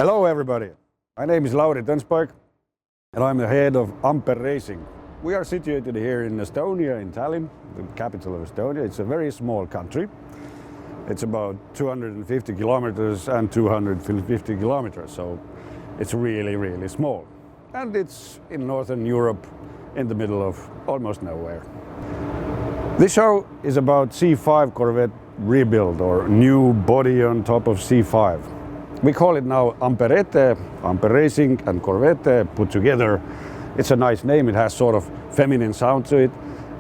Hello everybody, my name is Lauri Tõnspoeg and I'm the head of Amperette Racing. We are situated here in Estonia, in Tallinn, the capital of Estonia. It's a very small country. It's about 250 kilometers and 250 kilometers, so it's really, really small. And it's in Northern Europe, in the middle of almost nowhere. This show is about C5 Corvette rebuild, or new body on top of C5. We call it now Amperette, Amperette Racing and Corvette put together. It's a nice name, it has sort of feminine sound to it.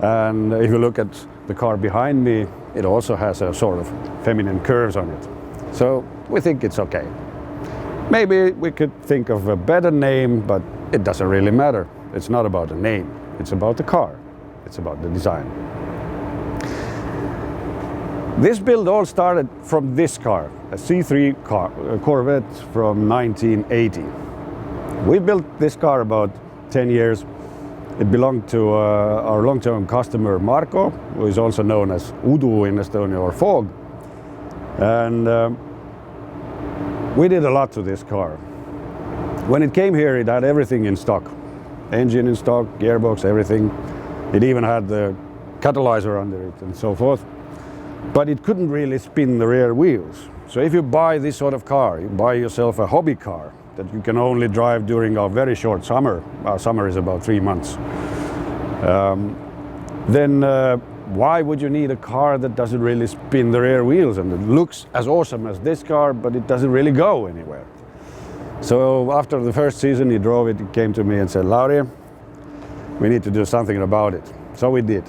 And if you look at the car behind me, it also has a sort of feminine curves on it. So we think it's okay. Maybe we could think of a better name, but it doesn't really matter. It's not about the name, it's about the car. It's about the design. This build all started from this car, a C5 Corvette from 1980. We built this car about 10 years. It belonged to our long-term customer Marko, who is also known as Udu in Estonia, or Fog. And we did a lot to this car. When it came here, it had everything in stock. Engine in stock, gearbox, everything. It even had the catalyzer under it and so forth. But it couldn't really spin the rear wheels. So if you buy this sort of car, you buy yourself a hobby car that you can only drive during our very short summer. Our summer is about 3 months. Then why would you need a car that doesn't really spin the rear wheels and it looks as awesome as this car, but it doesn't really go anywhere? So after the first season he drove it, he came to me and said, Lauri, we need to do something about it. So we did.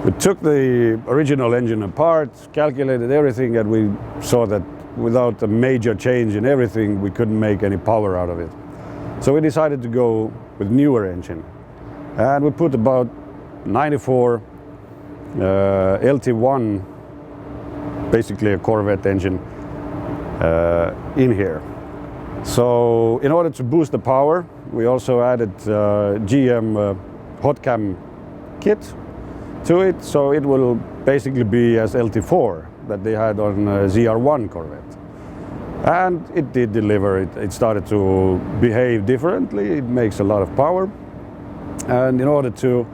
We took the original engine apart, calculated everything, and we saw that without a major change in everything, we couldn't make any power out of it. So we decided to go with newer engine. And we put about 94 LT1, basically a Corvette engine, in here. So in order to boost the power, we also added GM hot cam kit to it, so it will basically be as LT4 that they had on ZR1 Corvette. And it did deliver. It started to behave differently. It makes a lot of power. And in order to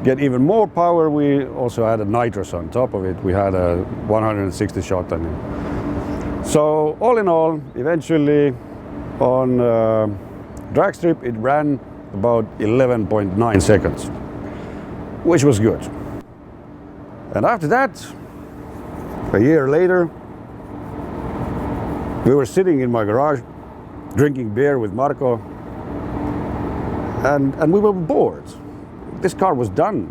get even more power, we also added nitrous on top of it. We had a 160 shot on it. So all in all, eventually on drag strip, it ran about 11.9 seconds, which was good. And after that, a year later, we were sitting in my garage drinking beer with Marko, and we were bored. This car was done.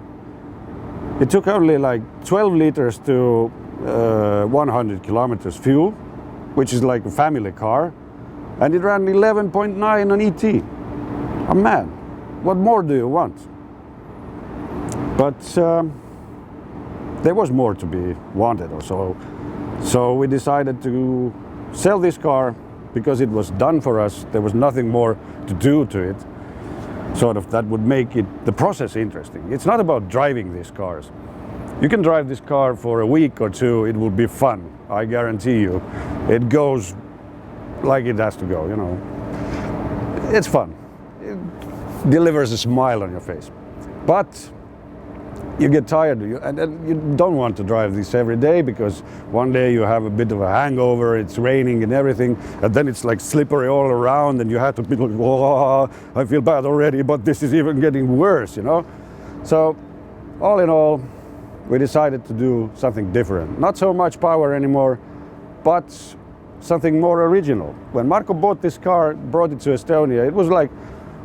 It took only like 12 liters to 100 kilometers fuel, which is like a family car, and it ran 11.9 on ET. Oh man, what more do you want? But there was more to be wanted or so. So we decided to sell this car because it was done for us. There was nothing more to do to it, sort of, that would make it, the process, interesting. It's not about driving these cars. You can drive this car for a week or two, it will be fun, I guarantee you. It goes like it has to go, you know. It's fun. It delivers a smile on your face. But you get tired, and you don't want to drive this every day, because one day you have a bit of a hangover, it's raining and everything, and then it's like slippery all around, and you have to be like, oh, I feel bad already, but this is even getting worse, you know? So all in all, we decided to do something different. Not so much power anymore, but something more original. When Marko bought this car, brought it to Estonia, it was like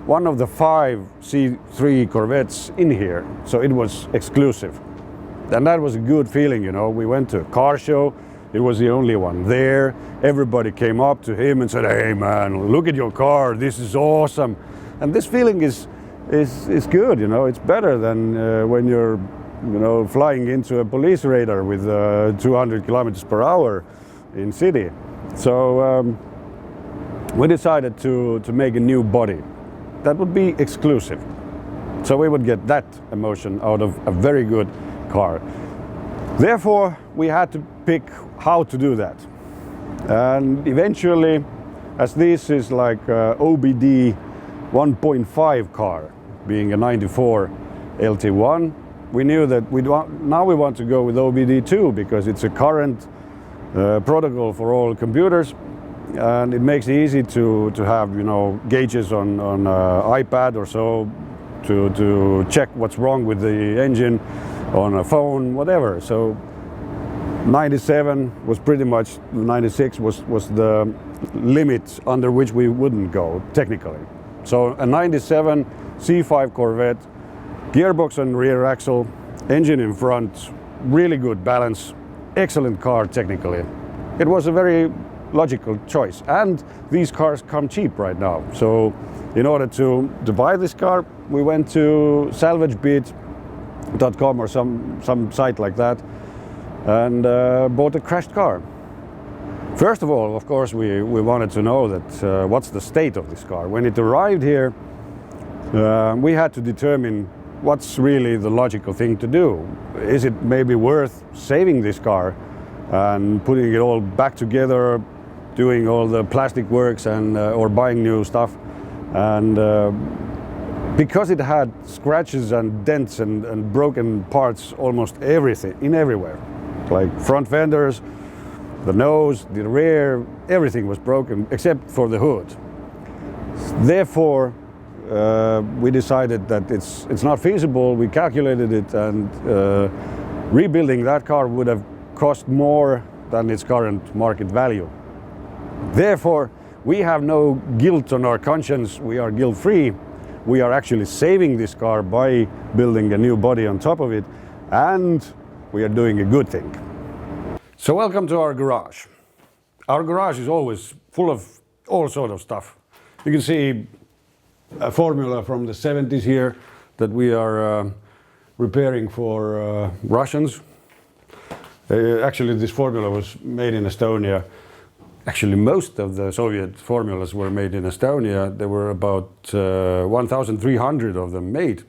one of the 5 C5 Corvettes in here, so it was exclusive. And that was a good feeling, you know. We went to a car show, it was the only one there. Everybody came up to him and said, hey man, look at your car, this is awesome. And this feeling is good, you know. It's better than when you're, you know, flying into a police radar with 200 kilometers per hour in city. So we decided to make a new body that would be exclusive. So we would get that emotion out of a very good car. Therefore, we had to pick how to do that. And eventually, as this is like OBD 1.5 car, being a 94 LT1, we knew that now we want to go with OBD2 because it's a current protocol for all computers, and it makes it easy to have, you know, gauges on iPad or so to check what's wrong with the engine on a phone, whatever. So 97 was pretty much, 96 was the limit under which we wouldn't go technically. So a 97 C5 Corvette, gearbox and rear axle, engine in front, really good balance, excellent car technically. It was a very logical choice, and these cars come cheap right now. So in order to buy this car, we went to salvagebeat.com or some site like that, and bought a crashed car. First of all, of course, we wanted to know that what's the state of this car. When it arrived here, we had to determine what's really the logical thing to do. Is it maybe worth saving this car and putting it all back together, doing all the plastic works, and or buying new stuff? And because it had scratches and dents and broken parts almost everywhere, like front fenders, the nose, the rear, everything was broken except for the hood. Therefore, we decided that it's not feasible. We calculated it, and rebuilding that car would have cost more than its current market value. Therefore, we have no guilt on our conscience. We are guilt-free. We are actually saving this car by building a new body on top of it, and we are doing a good thing. So welcome to our garage. Our garage is always full of all sorts of stuff. You can see a formula from the 70s here that we are repairing for Russians. Actually, this formula was made in Estonia. Actually, most of the Soviet formulas were made in Estonia. There were about 1,300 of them made.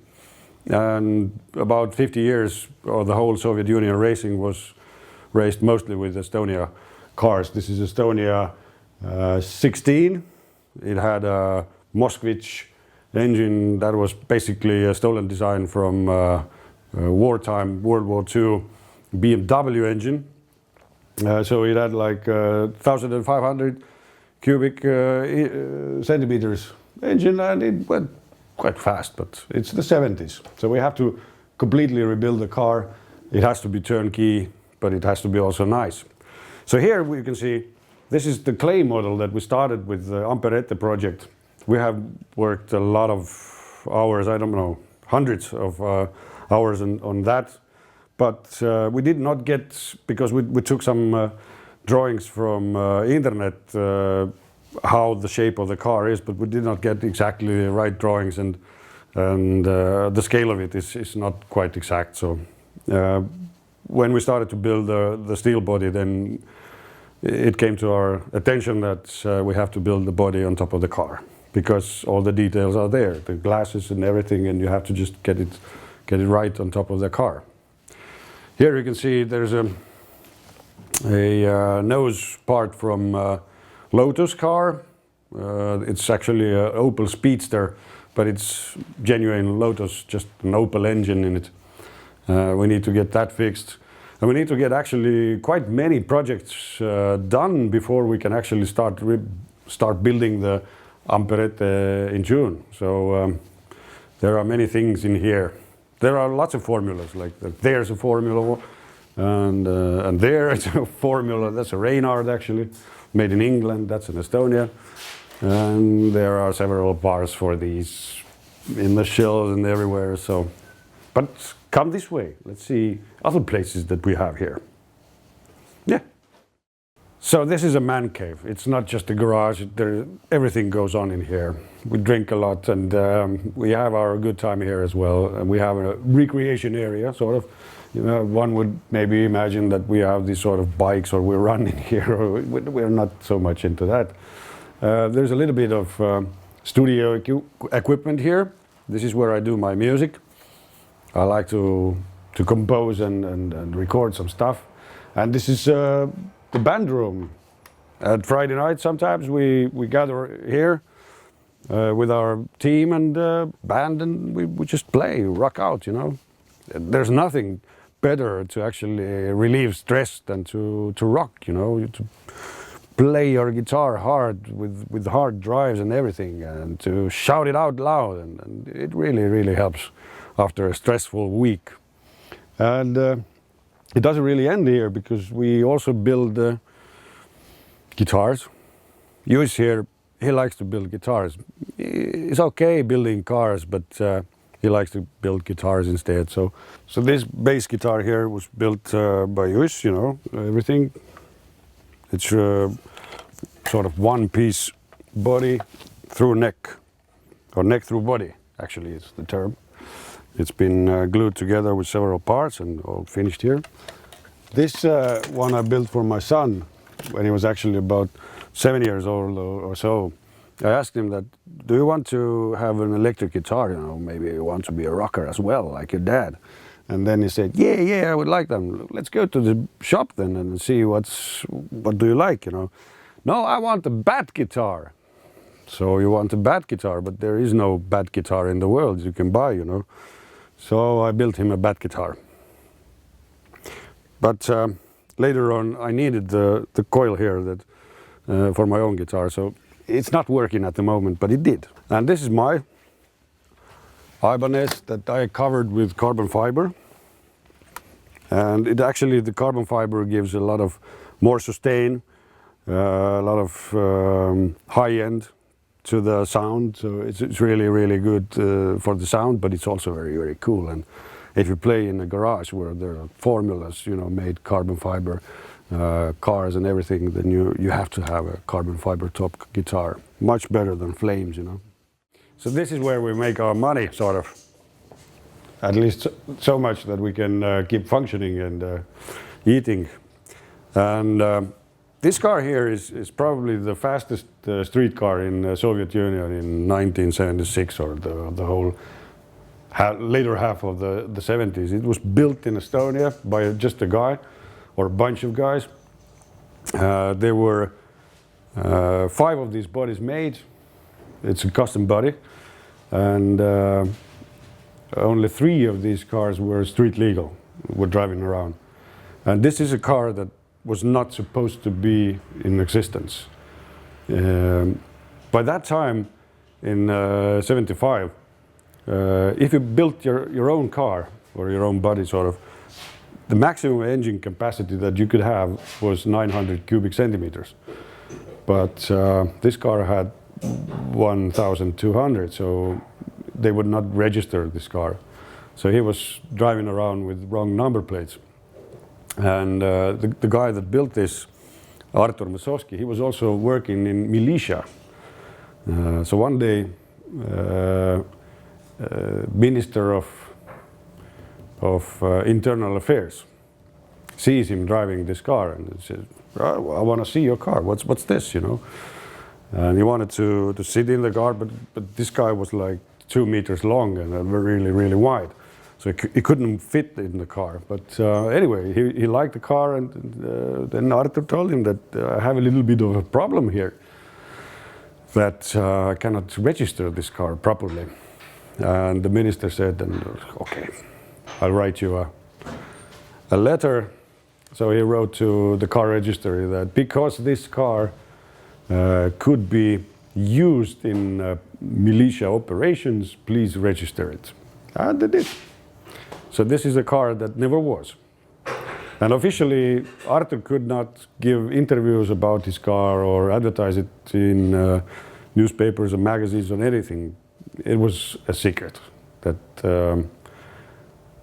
And about 50 years, or the whole Soviet Union racing was raced mostly with Estonia cars. This is Estonia 16. It had a Moskvich engine that was basically a stolen design from wartime, World War II BMW engine. So it had like 1,500 cubic centimeters engine, and it went quite fast, but it's the 70s. So we have to completely rebuild the car. It has to be turnkey, but it has to be also nice. So here we can see, this is the clay model that we started with the Amperette project. We have worked a lot of hours, I don't know, hundreds of hours on that. But we did not get, because we took some drawings from internet, how the shape of the car is, but we did not get exactly the right drawings, and the scale of it is not quite exact. So when we started to build the steel body, then it came to our attention that we have to build the body on top of the car, because all the details are there, the glasses and everything, and you have to just get it right on top of the car. Here you can see there's a nose part from Lotus car. It's actually an Opel Speedster, but it's genuine Lotus, just an Opel engine in it. We need to get that fixed. And we need to get actually quite many projects done before we can actually start building the Amperette in June. So there are many things in here. There are lots of formulas, like there's a formula, and there is a formula. That's a Reynard, actually, made in England. That's in Estonia. And there are several bars for these in the shells and everywhere. So, but come this way. Let's see other places that we have here. Yeah. So this is a man cave. It's not just a garage. Everything goes on in here. We drink a lot, and we have our good time here as well. And we have a recreation area, sort of. You know, one would maybe imagine that we have these sort of bikes, or we're running here. We're not so much into that. There's a little bit of studio equipment here. This is where I do my music. I like to compose and record some stuff. And this is the band room. At Friday night, sometimes we gather here with our team and band, and we just play, rock out, you know. There's nothing better to actually relieve stress than to rock, you know, to play your guitar hard with hard drives and everything, and to shout it out loud, and it really helps after a stressful week. And it doesn't really end here, because we also build guitars. Juice here, he likes to build guitars. It's okay building cars, but he likes to build guitars instead. So this bass guitar here was built by Juice, you know, everything. It's sort of one-piece body through neck, or neck through body, actually is the term. It's been glued together with several parts and all finished here. This one I built for my son when he was actually about 7 years old or so. I asked him that, do you want to have an electric guitar? You know, maybe you want to be a rocker as well, like your dad. And then he said, yeah, I would like them. Let's go to the shop then and see what do you like, you know. No, I want a bat guitar. So you want a bat guitar, but there is no bat guitar in the world you can buy, you know. So I built him a bat guitar. But later on, I needed the coil here that for my own guitar. So it's not working at the moment, but it did. And this is my Ibanez that I covered with carbon fiber. And it actually, the carbon fiber gives a lot of more sustain, a lot of high end to the sound. So it's really good for the sound, but it's also very cool. And if you play in a garage where there are formulas, you know, made carbon fiber cars and everything, then you have to have a carbon fiber top guitar. Much better than flames, you know. So this is where we make our money, sort of. At least so much that we can keep functioning and eating. And this car here is probably the fastest street car in the Soviet Union in 1976, or the whole later half of the 70s. It was built in Estonia by just a guy or a bunch of guys. There were 5 of these bodies made. It's a custom body, and only 3 of these cars were street legal, were driving around. And this is a car that was not supposed to be in existence. By that time, in 75, if you built your own car, or your own body sort of, the maximum engine capacity that you could have was 900 cubic centimeters. But this car had 1,200, so they would not register this car. So he was driving around with wrong number plates. And the guy that built this, Artemus, he was also working in militia. So one day, Minister of Internal Affairs sees him driving this car and says, I want to see your car. What's this, you know? And he wanted to sit in the car, but this guy was like 2 meters long and really wide. So he couldn't fit in the car. But anyway, he liked the car, and then Artur told him that I have a little bit of a problem here, that I cannot register this car properly. And the minister said, okay, I'll write you a letter. So he wrote to the car registry that because this car could be used in militia operations, please register it. And they did. So this is a car that never was. And officially, Artur could not give interviews about his car or advertise it in newspapers or magazines or anything. It was a secret that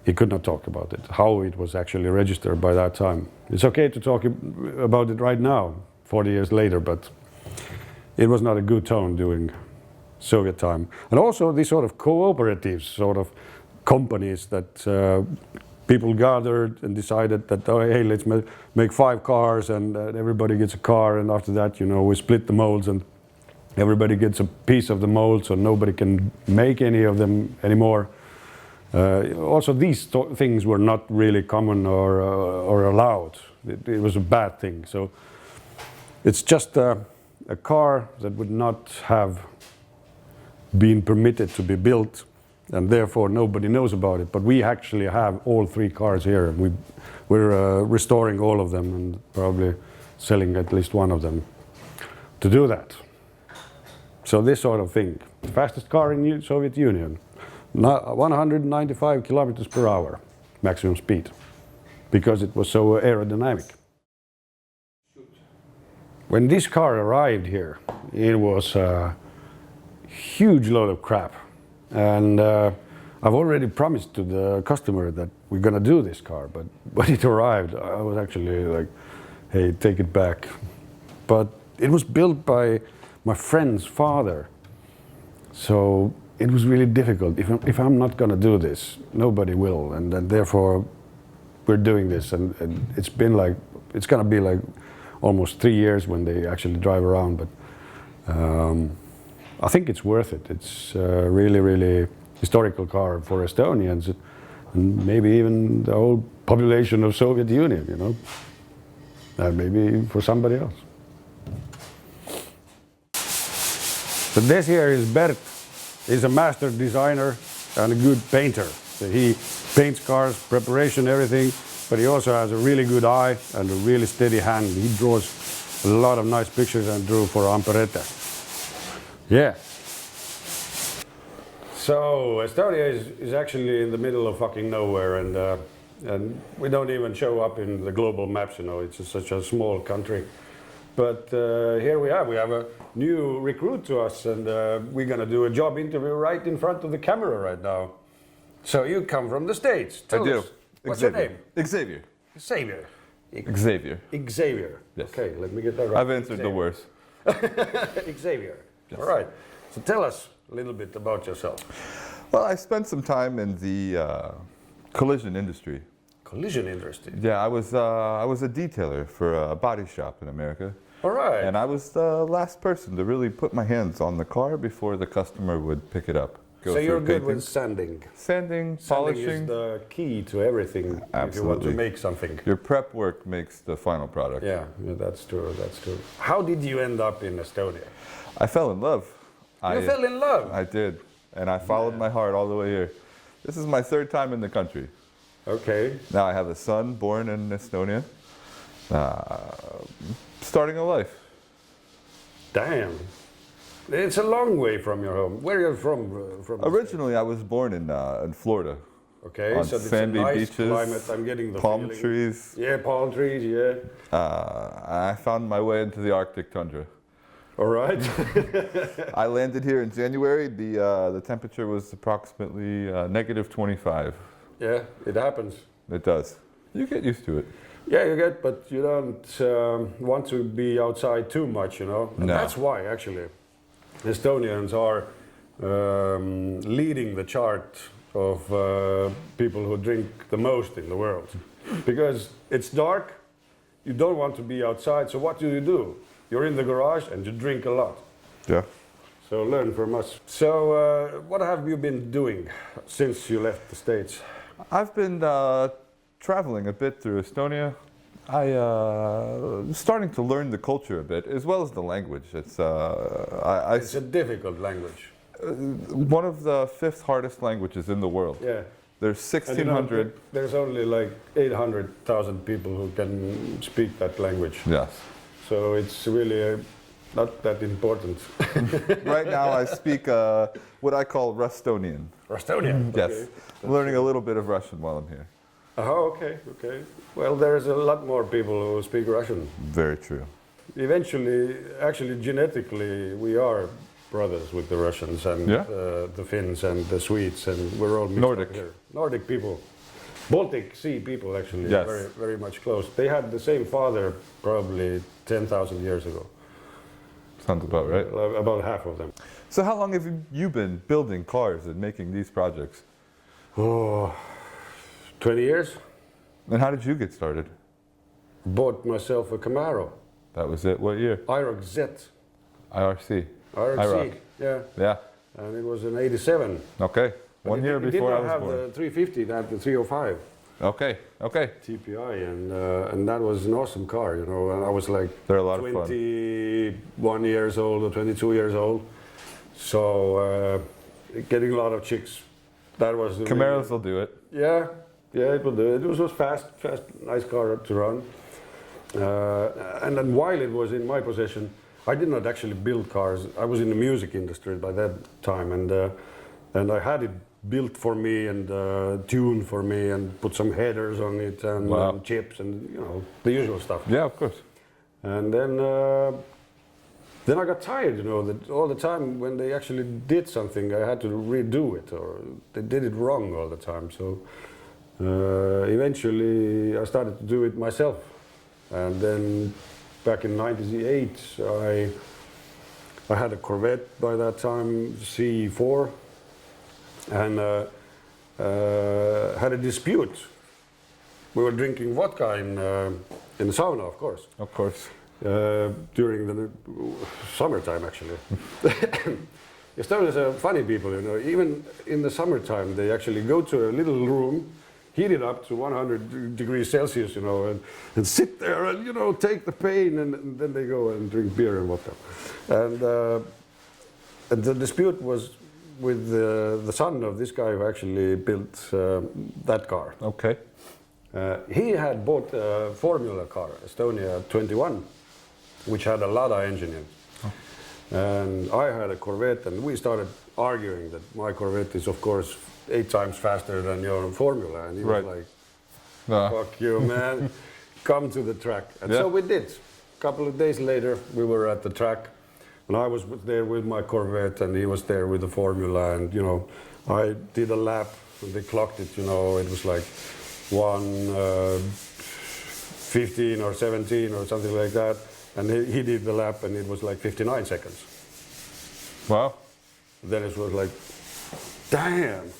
he could not talk about it, how it was actually registered by that time. It's okay to talk about it right now, 40 years later, but it was not a good tone during Soviet time. And also these sort of cooperatives, sort of companies that people gathered and decided that, oh, hey, let's make 5 cars, and everybody gets a car, and after that, you know, we split the molds and everybody gets a piece of the mold, so nobody can make any of them anymore. Also, these things were not really common or allowed. It was a bad thing. So It's just a car that would not have been permitted to be built, and therefore nobody knows about it. But we actually have all 3 cars here, and we're restoring all of them and probably selling at least one of them to do that. So this sort of thing. The fastest car in the Soviet Union, 195 kilometers per hour maximum speed, because it was so aerodynamic. When this car arrived here, it was a huge load of crap. And I've already promised to the customer that we're gonna do this car, but when it arrived, I was actually like, hey, take it back. But it was built by my friend's father. So it was really difficult. If I'm not gonna do this, nobody will. And therefore, we're doing this. And it's been like, it's gonna be like almost 3 years when they actually drive around. But I think it's worth it. It's a really, really historical car for Estonians and maybe even the whole population of Soviet Union, you know, and maybe for somebody else. So this here is Bert. He's a master designer and a good painter. So he paints cars, preparation, everything, but he also has a really good eye and a really steady hand. He draws a lot of nice pictures and drew for Amperette. Yeah. So Estonia is actually in the middle of fucking nowhere, and we don't even show up in the global maps, you know, it's such a small country. But here we have a new recruit to us, and we're gonna do a job interview right in front of the camera right now. So you come from the States. Tell us, what's your name? Xavier. Xavier. Xavier. Xavier. Yes. Okay, let me get that right. I've answered the worst. Xavier. Yes. All right. So tell us a little bit about yourself. Well, I spent some time in the collision industry. Collision industry. Yeah, I was a detailer for a body shop in America. All right. And I was the last person to really put my hands on the car before the customer would pick it up. So you're good with sanding. Sanding, polishing. Sanding is the key to everything. Absolutely. If you want to make something. Your prep work makes the final product. Yeah, that's true, that's true. How did you end up in Estonia? I fell in love. You fell in love? I did. And I followed my heart all the way here. This is my 3rd time in the country. Okay. Now I have a son born in Estonia. Starting a life. Damn. It's a long way from your home. Where are you from Originally, I was born in Florida. Okay, on so it's sandy a nice beaches, climate. I'm getting the palm feeling. trees. Yeah, palm trees, yeah. I found my way into the Arctic tundra. All right. I landed here in January. The temperature was approximately -25. Yeah, it happens. It does. You get used to it. Yeah, you get, but you don't want to be outside too much, you know. And no. That's why, actually, Estonians are leading the chart of people who drink the most in the world. Because it's dark, you don't want to be outside, so what do? You're in the garage and you drink a lot. Yeah. So learn from us. So what have you been doing since you left the States? I've been traveling a bit through Estonia. I'm starting to learn the culture a bit, as well as the language. It's a difficult language. One of the 5th hardest languages in the world. Yeah. There's 1,600. There's only like 800,000 people who can speak that language. Yes. So it's really not that important. Right now I speak what I call Rustonian. Rustonian? Yes. Okay. I'm learning a little bit of Russian while I'm here. Oh, okay, okay. Well, there's a lot more people who speak Russian. Very true. Eventually, actually genetically, we are brothers with the Russians and the Finns and the Swedes, and we're all mixed Nordic. up here. Nordic people. Baltic Sea people, actually, yes. very, very much close. They had the same father probably 10,000 years ago. Sounds about right. About half of them. So how long have you been building cars and making these projects? Oh, 20 years. And how did you get started? Bought myself a Camaro. That was it. What year? IROC Z. IRC. IRC, yeah. Yeah. And it was in '87. Okay. 1 year before I was born. It didn't have the 350, it had the 305. Okay, okay. TPI, and that was an awesome car, you know. And I was like They're a lot of fun. 21 years old or 22 years old, so getting a lot of chicks. That was the Camaros will do it. Yeah, it will do it. It was fast, nice car to run. And then while it was in my possession, I did not actually build cars. I was in the music industry by that time, and I had it built for me and tuned for me and put some headers on it and chips and you know the usual stuff. Yeah, of course. And then I got tired, you know, that all the time when they actually did something, I had to redo it, or they did it wrong all the time. So eventually I started to do it myself. And then back in '98, I had a Corvette by that time, C4, and had a dispute. We were drinking vodka in the sauna, of course. Of course. During the summertime, actually. Estonians are funny people, you know. Even in the summertime, they actually go to a little room, heat it up to 100 degrees Celsius, you know, and sit there and, you know, take the pain, and then they go and drink beer and vodka. And the dispute was with the son of this guy who actually built that car. Okay. He had bought a Formula car, Estonia 21, which had a Lada engine in it. Oh. And I had a Corvette, and we started arguing that my Corvette is, of course, 8 times faster than your Formula. And he was like, fuck you, man, come to the track. And so we did. A couple of days later, we were at the track, and I was there with my Corvette, and he was there with the Formula, and, you know, I did a lap, and they clocked it, you know, it was like 1:15 or 17 or something like that. And he did the lap, and it was like 59 seconds. Wow. Then it was like, damn,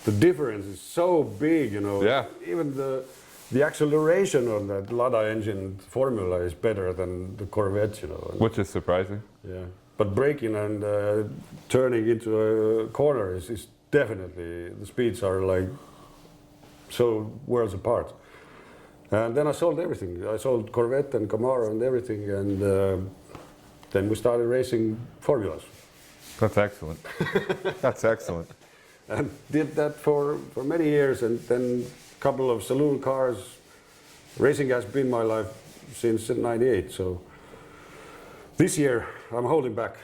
the difference is so big, you know. Yeah. Even the acceleration on that Lada engine Formula is better than the Corvette, you know. Which is surprising. Yeah. But braking and turning into a corner is definitely, the speeds are like so worlds apart. And then I sold everything. I sold Corvette and Camaro and everything, and then we started racing formulas. That's excellent. That's excellent. And did that for many years, and then a couple of saloon cars. Racing has been my life since '98. So this year I'm holding back,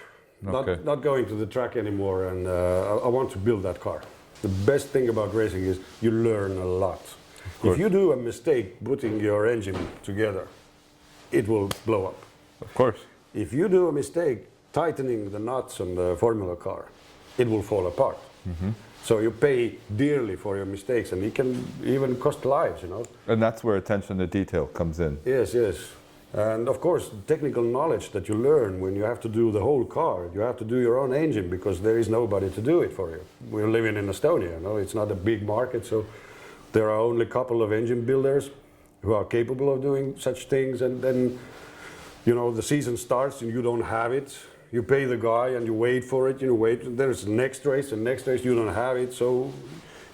not going to the track anymore, and I want to build that car. The best thing about racing is you learn a lot. If you do a mistake putting your engine together, it will blow up. Of course. If you do a mistake tightening the nuts on the Formula car, it will fall apart. Mm-hmm. So you pay dearly for your mistakes, and it can even cost lives, you know. And that's where attention to detail comes in. Yes, yes. And of course, technical knowledge that you learn when you have to do the whole car. You have to do your own engine because there is nobody to do it for you. We're living in Estonia, you know, it's not a big market, so there are only a couple of engine builders who are capable of doing such things, and then, you know, the season starts and you don't have it. You pay the guy and you wait for it, you wait, there's the next race, and next race you don't have it, so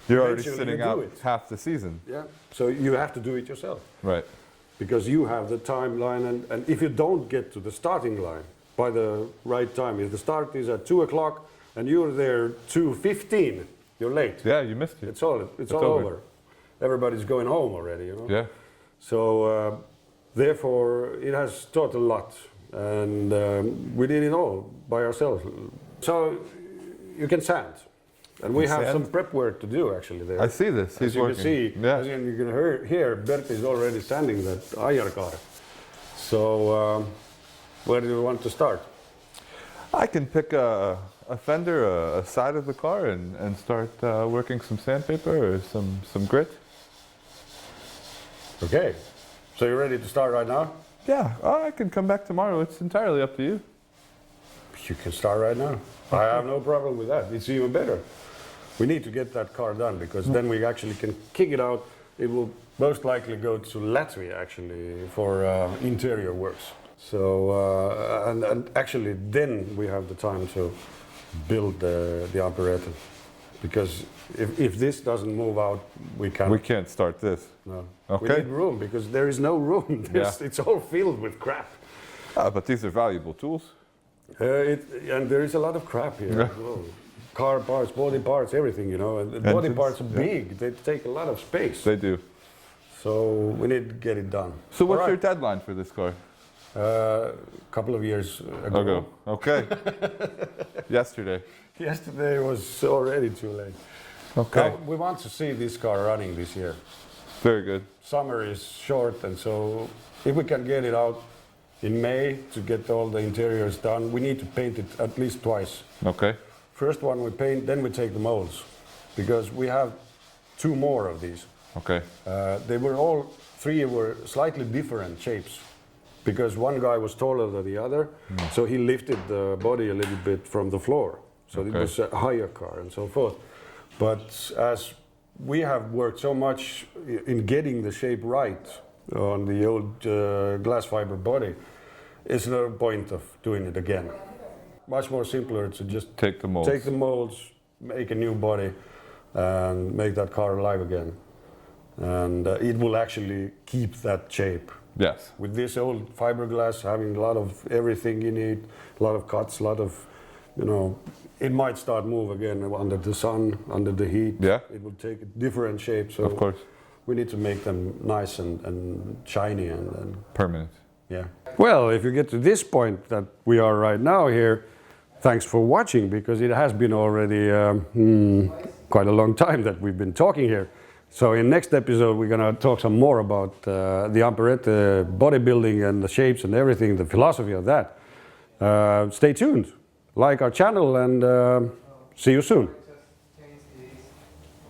you're already sitting out half the season. Yeah, so you have to do it yourself. Right. Because you have the timeline, and if you don't get to the starting line by the right time, if the start is at 2 o'clock and you're there 2:15, you're late. Yeah, you missed it. It's all over. Everybody's going home already, you know. Yeah. So therefore, it has taught a lot, and we did it all by ourselves. So you can sand, and we have some prep work to do actually there. I see this. He's working. As you can hear, Bert is already standing that Aiar car. So where do you want to start? I can pick a fender, a side of the car, and start working some sandpaper or some grit. Okay, so you're ready to start right now? Yeah, I can come back tomorrow. It's entirely up to you. You can start right now. I have no problem with that. It's even better. We need to get that car done, because then we actually can kick it out. It will most likely go to Latvia actually for interior works. So and actually then we have the time to build the Amperette. because if this doesn't move out, we can't. We can't start this. No. Okay. We need room because there is no room. It's all filled with crap. But these are valuable tools. And there is a lot of crap here as well. Car parts, body parts, everything, you know. And the body parts are big. They take a lot of space. They do. So we need to get it done. So what's your deadline for this car? A couple of years ago. Okay. Yesterday. Yesterday was already too late. Okay. Now, we want to see this car running this year. Very good. Summer is short, and so if we can get it out in May to get all the interiors done, we need to paint it at least twice. Okay. First one we paint, then we take the molds, because we have 2 more of these. Okay. They were all 3 were slightly different shapes, because one guy was taller than the other, so he lifted the body a little bit from the floor. So it was a higher car and so forth. But as we have worked so much in getting the shape right on the old glass fiber body, it's no point of doing it again. Much more simpler to just take the molds, make a new body, and make that car alive again. And it will actually keep that shape. Yes. With this old fiberglass having a lot of everything in it, a lot of cuts, a lot of, you know, it might start move again under the sun, under the heat. Yeah. It will take a different shape. So of course. We need to make them nice and shiny and permanent. Yeah. Well, if you get to this point that we are right now here, thanks for watching, because it has been already quite a long time that we've been talking here. So in next episode, we're going to talk some more about the Amperette bodybuilding and the shapes and everything, the philosophy of that. Stay tuned, like our channel, and see you soon.